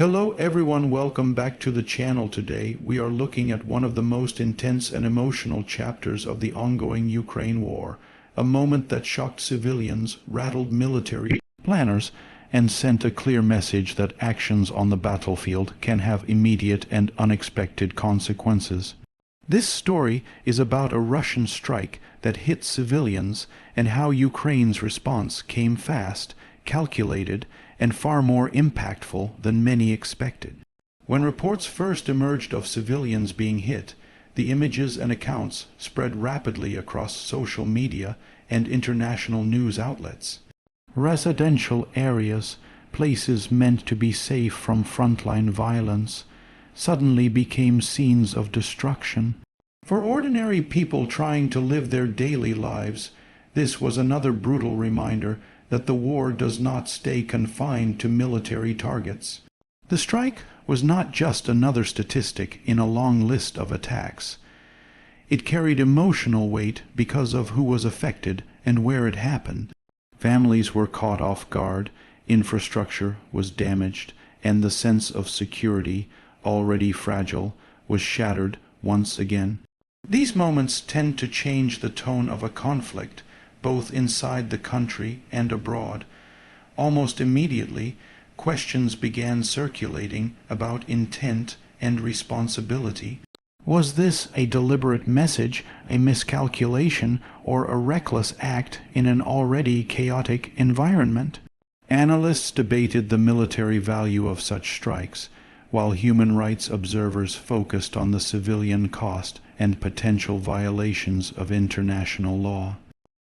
Hello everyone, welcome back to the channel. Today we are looking at one of the most intense and emotional chapters of the ongoing Ukraine war, a moment that shocked civilians, rattled military planners, and sent a clear message that actions on the battlefield can have immediate and unexpected consequences. This story is about a Russian strike that hit civilians and how Ukraine's response came fast, calculated, and far more impactful than many expected. When reports first emerged of civilians being hit, the images and accounts spread rapidly across social media and international news outlets. Residential areas, places meant to be safe from frontline violence, suddenly became scenes of destruction. For ordinary people trying to live their daily lives, this was another brutal reminder that the war does not stay confined to military targets. The strike was not just another statistic in a long list of attacks. It carried emotional weight because of who was affected and where it happened. Families were caught off guard, infrastructure was damaged, and the sense of security, already fragile, was shattered once again. These moments tend to change the tone of a conflict, both inside the country and abroad. Almost immediately, questions began circulating about intent and responsibility. Was this a deliberate message, a miscalculation, or a reckless act in an already chaotic environment? Analysts debated the military value of such strikes, while human rights observers focused on the civilian cost and potential violations of international law.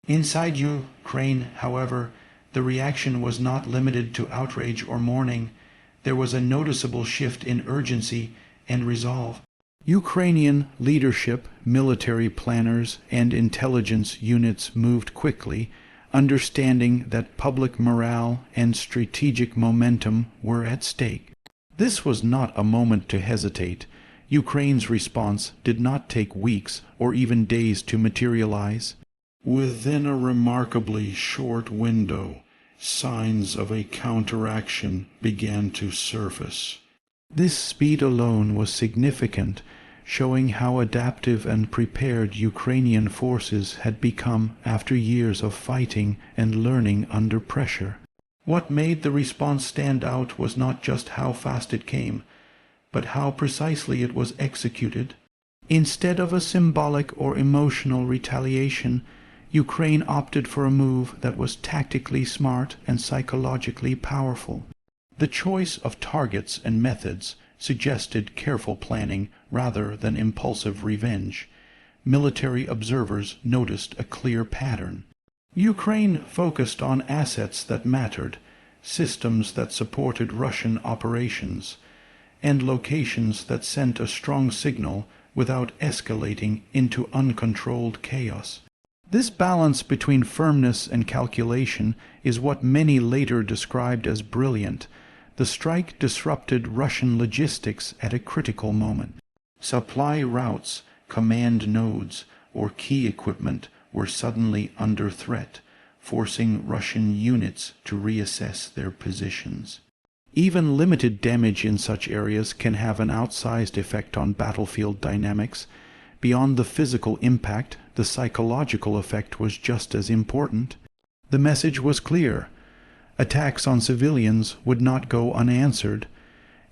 Inside Ukraine, however, the reaction was not limited to outrage or mourning. There was a noticeable shift in urgency and resolve. Ukrainian leadership, military planners, and intelligence units moved quickly, understanding that public morale and strategic momentum were at stake. This was not a moment to hesitate. Ukraine's response did not take weeks or even days to materialize. Within a remarkably short window, signs of a counteraction began to surface. This speed alone was significant, showing how adaptive and prepared Ukrainian forces had become after years of fighting and learning under pressure. What made the response stand out was not just how fast it came, but how precisely it was executed. Instead of a symbolic or emotional retaliation, Ukraine opted for a move that was tactically smart and psychologically powerful. The choice of targets and methods suggested careful planning rather than impulsive revenge. Military observers noticed a clear pattern. Ukraine focused on assets that mattered, systems that supported Russian operations, and locations that sent a strong signal without escalating into uncontrolled chaos. This balance between firmness and calculation is what many later described as brilliant. The strike disrupted Russian logistics at a critical moment. Supply routes, command nodes, or key equipment were suddenly under threat, forcing Russian units to reassess their positions. Even limited damage in such areas can have an outsized effect on battlefield dynamics. Beyond the physical impact, the psychological effect was just as important. The message was clear. Attacks on civilians would not go unanswered,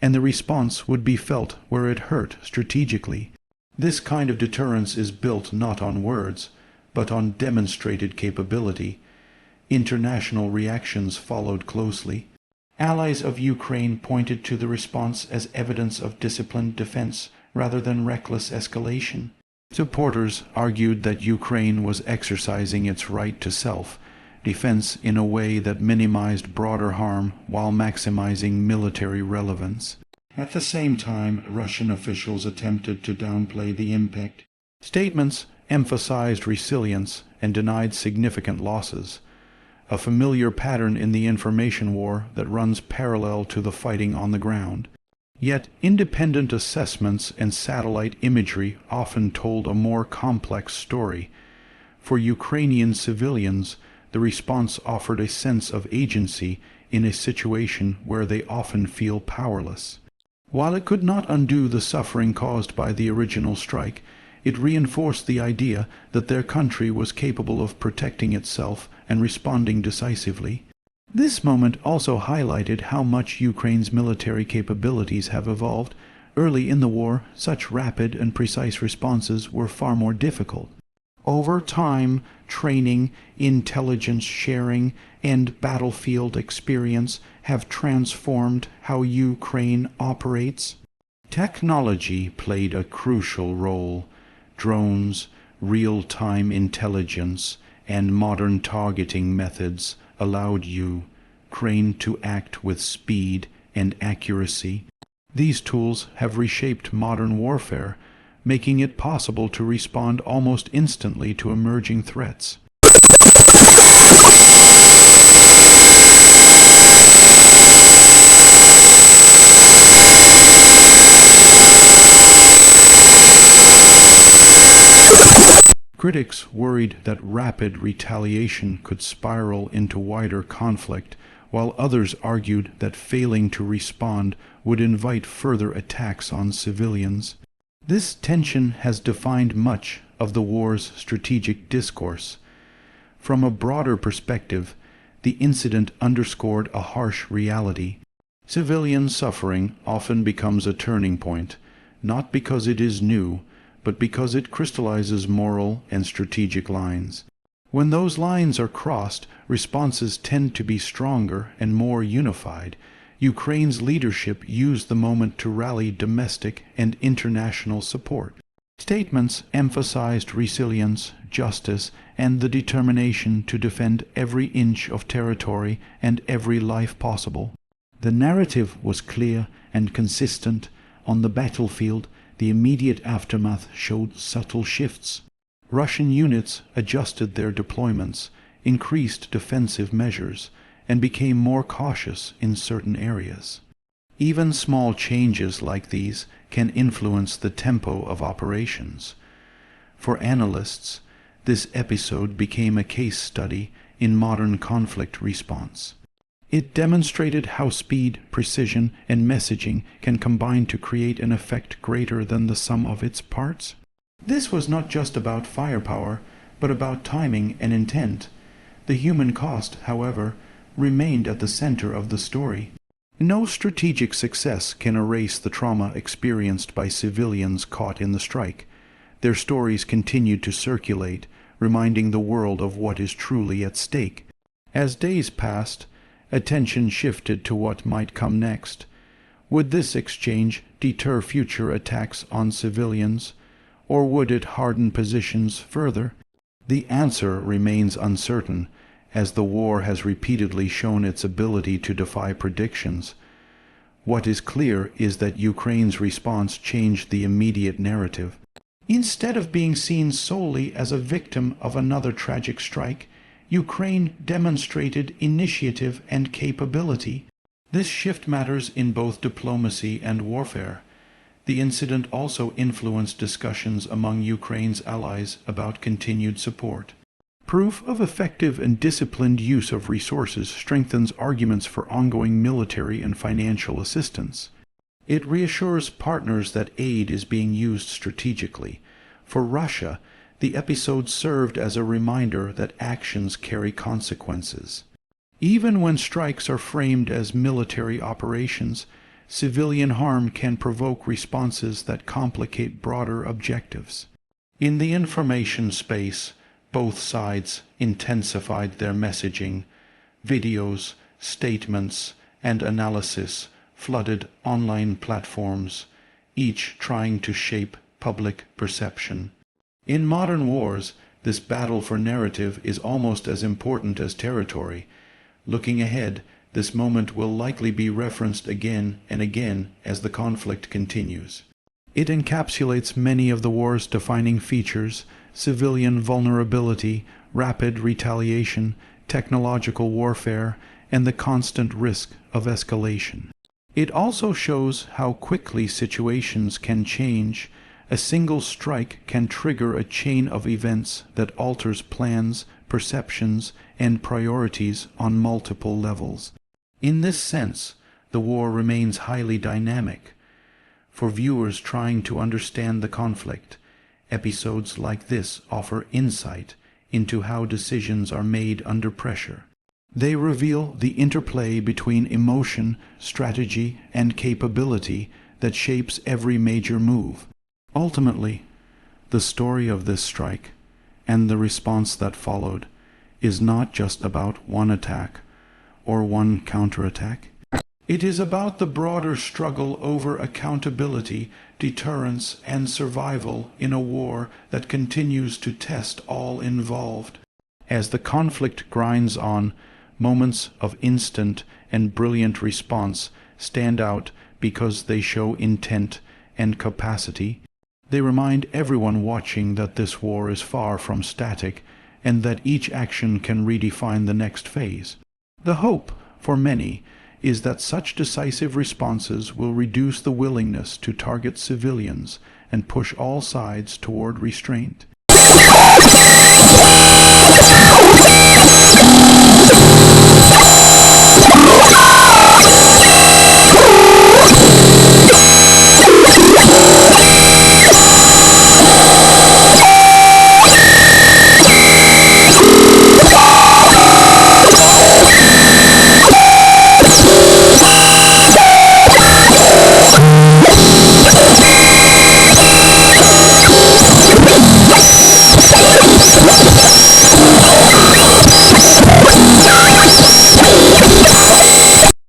and the response would be felt where it hurt strategically. This kind of deterrence is built not on words, but on demonstrated capability. International reactions followed closely. Allies of Ukraine pointed to the response as evidence of disciplined defense rather than reckless escalation. Supporters argued that Ukraine was exercising its right to self-defense in a way that minimized broader harm while maximizing military relevance. At the same time, Russian officials attempted to downplay the impact. Statements emphasized resilience and denied significant losses, a familiar pattern in the information war that runs parallel to the fighting on the ground. Yet independent assessments and satellite imagery often told a more complex story. For Ukrainian civilians, the response offered a sense of agency in a situation where they often feel powerless. While it could not undo the suffering caused by the original strike, it reinforced the idea that their country was capable of protecting itself and responding decisively. This moment also highlighted how much Ukraine's military capabilities have evolved. Early in the war, such rapid and precise responses were far more difficult. Over time, training, intelligence sharing, and battlefield experience have transformed how Ukraine operates. Technology played a crucial role. Drones, real-time intelligence, and modern targeting methods allowed Ukraine to act with speed and accuracy. These tools have reshaped modern warfare, making it possible to respond almost instantly to emerging threats. Critics worried that rapid retaliation could spiral into wider conflict, while others argued that failing to respond would invite further attacks on civilians. This tension has defined much of the war's strategic discourse. From a broader perspective, the incident underscored a harsh reality. Civilian suffering often becomes a turning point, not because it is new, but because it crystallizes moral and strategic lines. When those lines are crossed, responses tend to be stronger and more unified. Ukraine's leadership used the moment to rally domestic and international support. Statements emphasized resilience, justice, and the determination to defend every inch of territory and every life possible. The narrative was clear and consistent. On the battlefield, the immediate aftermath showed subtle shifts. Russian units adjusted their deployments, increased defensive measures, and became more cautious in certain areas. Even small changes like these can influence the tempo of operations. For analysts, this episode became a case study in modern conflict response. It demonstrated how speed, precision, and messaging can combine to create an effect greater than the sum of its parts. This was not just about firepower, but about timing and intent. The human cost, however, remained at the center of the story. No strategic success can erase the trauma experienced by civilians caught in the strike. Their stories continued to circulate, reminding the world of what is truly at stake. As days passed, attention shifted to what might come next. Would this exchange deter future attacks on civilians, or would it harden positions further? The answer remains uncertain, as the war has repeatedly shown its ability to defy predictions. What is clear is that Ukraine's response changed the immediate narrative. Instead of being seen solely as a victim of another tragic strike, Ukraine demonstrated initiative and capability. This shift matters in both diplomacy and warfare. The incident also influenced discussions among Ukraine's allies about continued support. Proof of effective and disciplined use of resources strengthens arguments for ongoing military and financial assistance. It reassures partners that aid is being used strategically. For Russia, the episode served as a reminder that actions carry consequences. Even when strikes are framed as military operations, civilian harm can provoke responses that complicate broader objectives. In the information space, both sides intensified their messaging. Videos, statements, and analysis flooded online platforms, each trying to shape public perception. In modern wars, this battle for narrative is almost as important as territory. Looking ahead, this moment will likely be referenced again and again as the conflict continues. It encapsulates many of the war's defining features: civilian vulnerability, rapid retaliation, technological warfare, and the constant risk of escalation. It also shows how quickly situations can change. A single strike can trigger a chain of events that alters plans, perceptions, and priorities on multiple levels. In this sense, the war remains highly dynamic. For viewers trying to understand the conflict, episodes like this offer insight into how decisions are made under pressure. They reveal the interplay between emotion, strategy, and capability that shapes every major move. Ultimately, the story of this strike, and the response that followed, is not just about one attack or one counterattack. It is about the broader struggle over accountability, deterrence, and survival in a war that continues to test all involved. As the conflict grinds on, moments of instant and brilliant response stand out because they show intent and capacity. They remind everyone watching that this war is far from static and that each action can redefine the next phase. The hope, for many, is that such decisive responses will reduce the willingness to target civilians and push all sides toward restraint.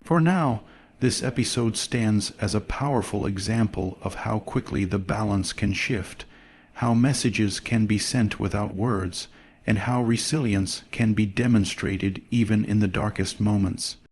For now, this episode stands as a powerful example of how quickly the balance can shift, how messages can be sent without words, and how resilience can be demonstrated even in the darkest moments.